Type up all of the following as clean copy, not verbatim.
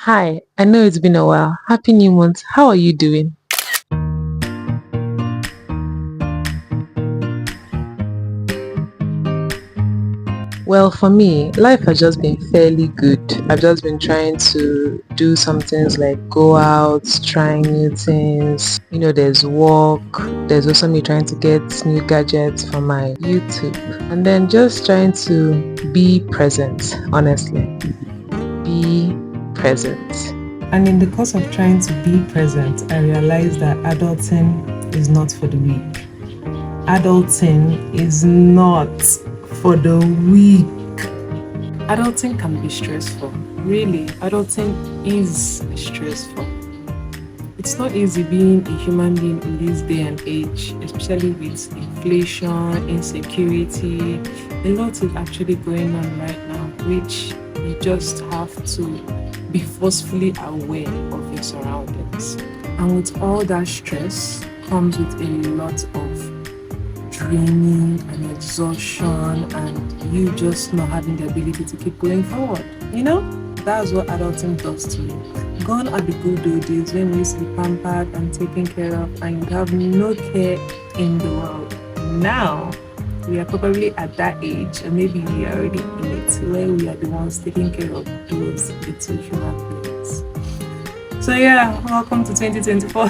Hi, I know it's been a while. Happy New Month. How are you doing? Well, for me, life has just been fairly good. I've just been trying to do some things like go out, trying new things. There's work. There's also me trying to get new gadgets for my YouTube. And then just trying to be present, honestly. Be present. And in the course of trying to be present, I realized that adulting is not for the weak. Adulting is not for the weak. Adulting can be stressful. Really, adulting is stressful. It's not easy being a human being in this day and age, especially with inflation, insecurity. A lot is actually going on right now, which you just have to be forcefully aware of your surroundings. And with all that stress comes with a lot of draining and exhaustion and you just not having the ability to keep going forward. That's what adulting does to you. Gone are the good old days when we used to be pampered and taken care of and you'd have no care in the world. Now, we are probably at that age, or maybe we are already in it, where we are the ones taking care of those little human beings. So yeah, welcome to 2024.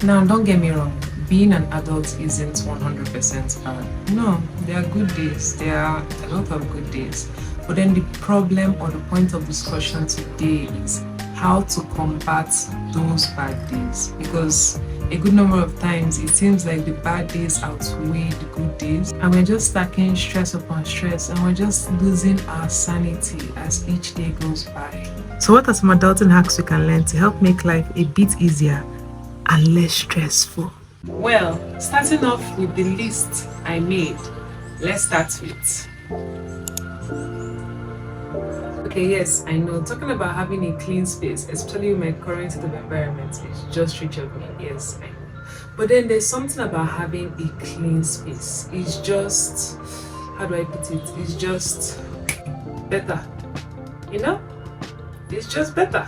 Now, don't get me wrong. Being an adult isn't 100% bad. No, there are good days. There are a lot of good days. But then the problem or the point of discussion today is how to combat those bad days. Because a good number of times it seems like the bad days outweigh the good days. And we're just stacking stress upon stress and we're just losing our sanity as each day goes by. So what are some adulting hacks we can learn to help make life a bit easier and less stressful? Well, starting off with the list I made, let's start with. Okay, yes, I know. Talking about having a clean space, especially with my current state of environment, is just rich of me. Yes, I know. But then there's something about having a clean space. It's just, how do I put it? It's just better. It's just better.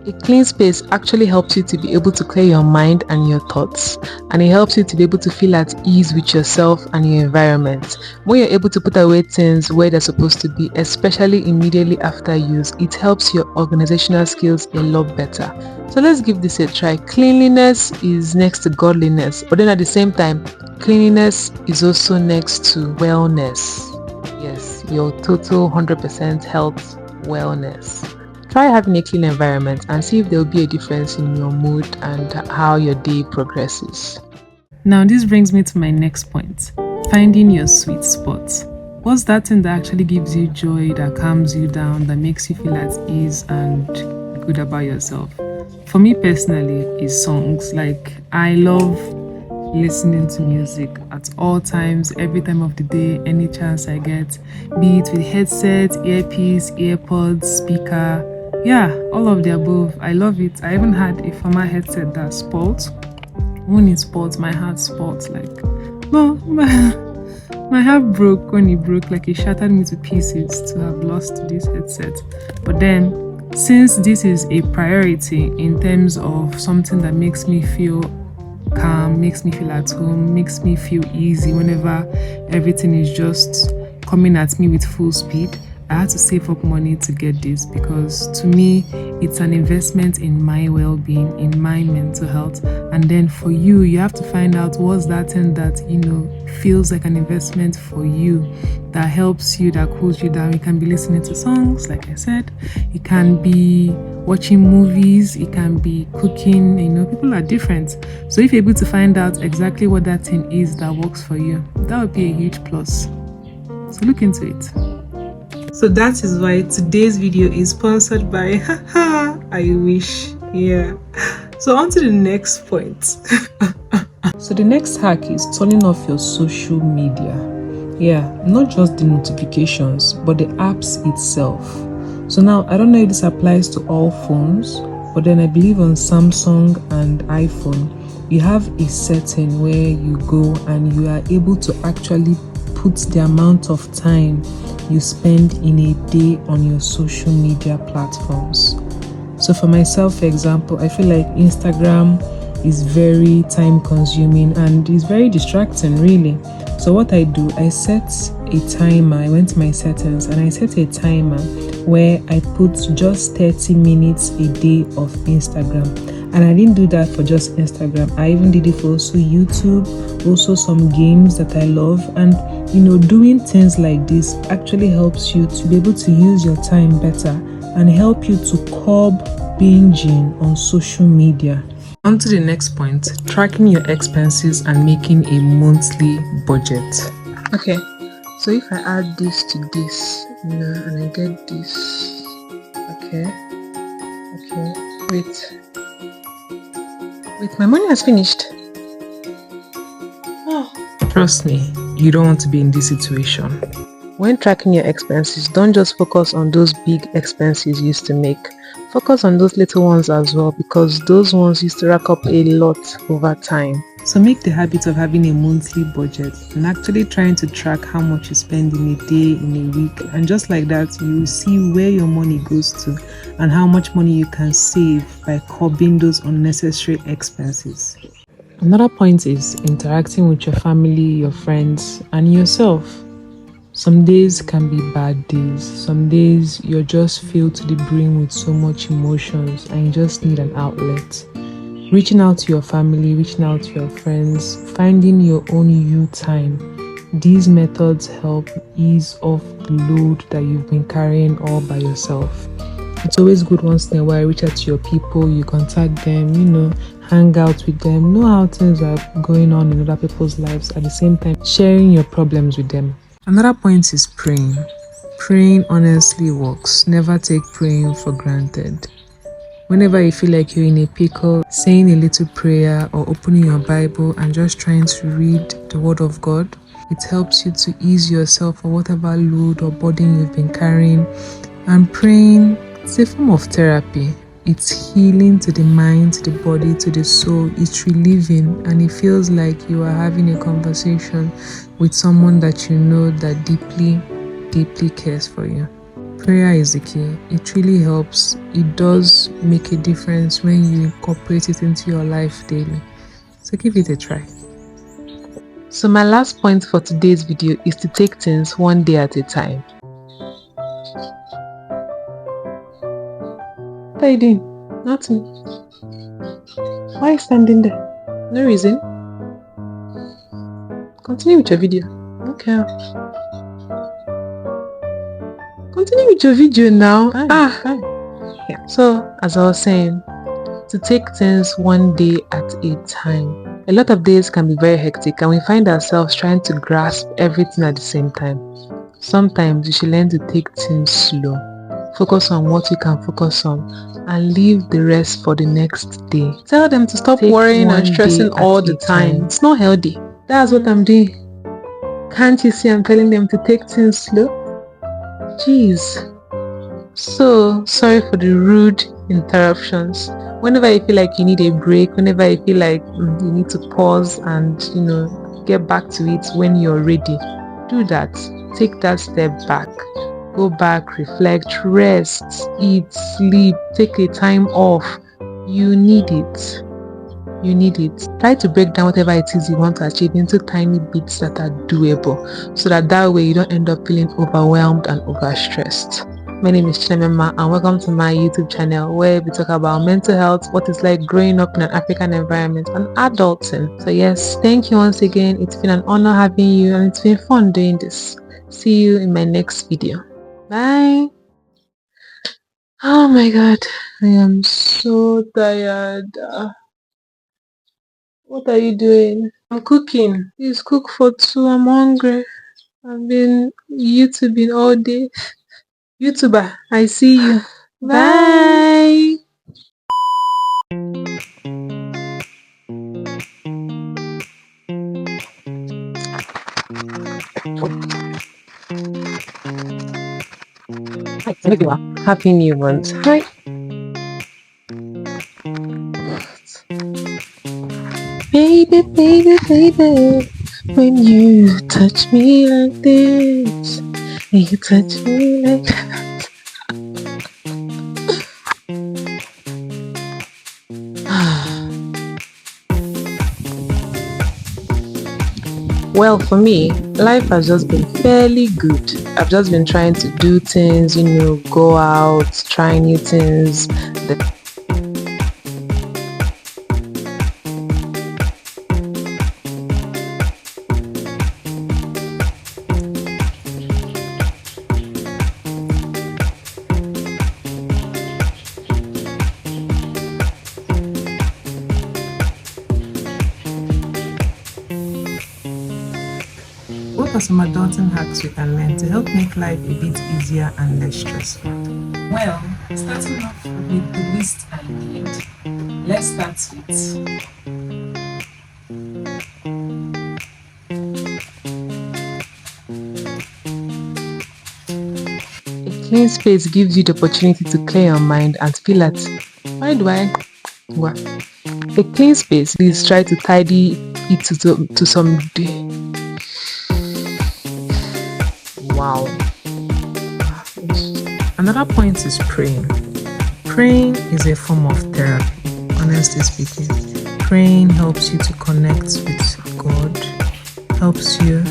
A clean space actually helps you to be able to clear your mind and your thoughts, and it helps you to be able to feel at ease with yourself and your environment. When you're able to put away things where they're supposed to be, especially immediately after use, it helps your organizational skills a lot better. So let's give this a try. Cleanliness is next to godliness, but then at the same time, cleanliness is also next to wellness. Yes, your total 100% health wellness. Try having a clean environment and see if there will be a difference in your mood and how your day progresses. Now, this brings me to my next point, finding your sweet spot. What's that thing that actually gives you joy, that calms you down, that makes you feel at ease and good about yourself? For me personally, is songs. Like, I love listening to music at all times, every time of the day, any chance I get, be it with headset, earpiece, earpods, speaker. Yeah, all of the above. I love it. I even had a former headset that spoiled. When it spoiled, my heart spoiled. No, my heart broke when it broke. Like, it shattered me to pieces to have lost this headset. But then, since this is a priority in terms of something that makes me feel calm, makes me feel at home, makes me feel easy whenever everything is just coming at me with full speed, I had to save up money to get this, because to me it's an investment in my well-being, in my mental health. And then for you have to find out what's that thing that feels like an investment for you, that helps you, that cools you down. You can be listening to songs, like I said, it can be watching movies, it can be cooking. People are different, so if you're able to find out exactly what that thing is that works for you, that would be a huge plus. So look into it. So that is why today's video is sponsored by I wish. Yeah. So on to the next point. So the next hack is turning off your social media. Yeah, not just the notifications, but the apps itself. So now, I don't know if this applies to all phones, but then I believe on Samsung and iPhone, you have a setting where you go and you are able to actually put the amount of time you spend in a day on your social media platforms. So for myself, for example, I feel like Instagram is very time consuming and is very distracting, really. So what I do, I set a timer. I went to my settings and I set a timer where I put just 30 minutes a day of Instagram. And I didn't do that for just Instagram. I even did it for also YouTube, also some games that I love. And doing things like this actually helps you to be able to use your time better and help you to curb binging on social media. On to the next point, tracking your expenses and making a monthly budget. Okay, so if I add this to this, and I get this, okay, wait, my money has finished. Trust me, you don't want to be in this situation. When tracking your expenses, don't just focus on those big expenses you used to make. Focus on those little ones as well, because those ones used to rack up a lot over time. So make the habit of having a monthly budget and actually trying to track how much you spend in a day, in a week, and just like that you will see where your money goes to and how much money you can save by curbing those unnecessary expenses. Another point is interacting with your family, your friends, and yourself. Some days can be bad days. Some days you're just filled to the brim with so much emotions and you just need an outlet. Reaching out to your family, reaching out to your friends, finding your own you time. These methods help ease off the load that you've been carrying all by yourself. It's always good once in a while, reach out to your people, you contact them, hang out with them, know how things are going on in other people's lives, at the same time sharing your problems with them. Another point is praying. Praying honestly works. Never take praying for granted. Whenever you feel like you're in a pickle, saying a little prayer or opening your Bible and just trying to read the Word of God, it helps you to ease yourself for whatever load or burden you've been carrying. And praying, it's a form of therapy. It's healing to the mind, to the body, to the soul. It's relieving, and it feels like you are having a conversation with someone that you know that deeply, deeply cares for you. Prayer is the key. It really helps. It does make a difference when you incorporate it into your life daily. So give it a try. So my last point for today's video is to take things one day at a time. What are you doing? Nothing. Why are you standing there? No reason. Continue with your video. Okay. Continue with your video now. Fine. Yeah. So, as I was saying, to take things one day at a time. A lot of days can be very hectic and we find ourselves trying to grasp everything at the same time. Sometimes you should learn to take things slow. Focus on what you can focus on and leave the rest for the next day. Tell them to stop worrying and stressing all the time. It's not healthy. That's what I'm doing. Can't you see I'm telling them to take things slow? Jeez. So sorry for the rude interruptions. Whenever you feel like you need a break, whenever you feel like you need to pause and get back to it when you're ready, do that. Take that step back. Go back, reflect, rest, eat, sleep, take a time off. You need it. You need it. Try to break down whatever it is you want to achieve into tiny bits that are doable, so that way you don't end up feeling overwhelmed and overstressed. My name is Menma and welcome to my YouTube channel where we talk about mental health, what it's like growing up in an African environment, and adulting. So yes, thank you once again. It's been an honor having you and it's been fun doing this. See you in my next video. Bye. Oh my god, I am so tired. What are you doing? I'm cooking. Please cook for two. I'm hungry. I've been YouTubing all day. YouTuber, I see you. Bye. Hi, Happy New Month. Hi. Baby, baby, baby. When you touch me like this, and you touch me like that. Well, for me, life has just been fairly good. I've just been trying to do things, go out, try new things. What are some adulting hacks we can learn to help make life a bit easier and less stressful? Well, starting off with the least I need. Let's start with a clean space gives you the opportunity to clear your mind and feel at why do I what? A clean space is try to tidy it to some day. Wow. Another point is praying. Praying is a form of therapy, honestly speaking. Praying helps you to connect with God, helps you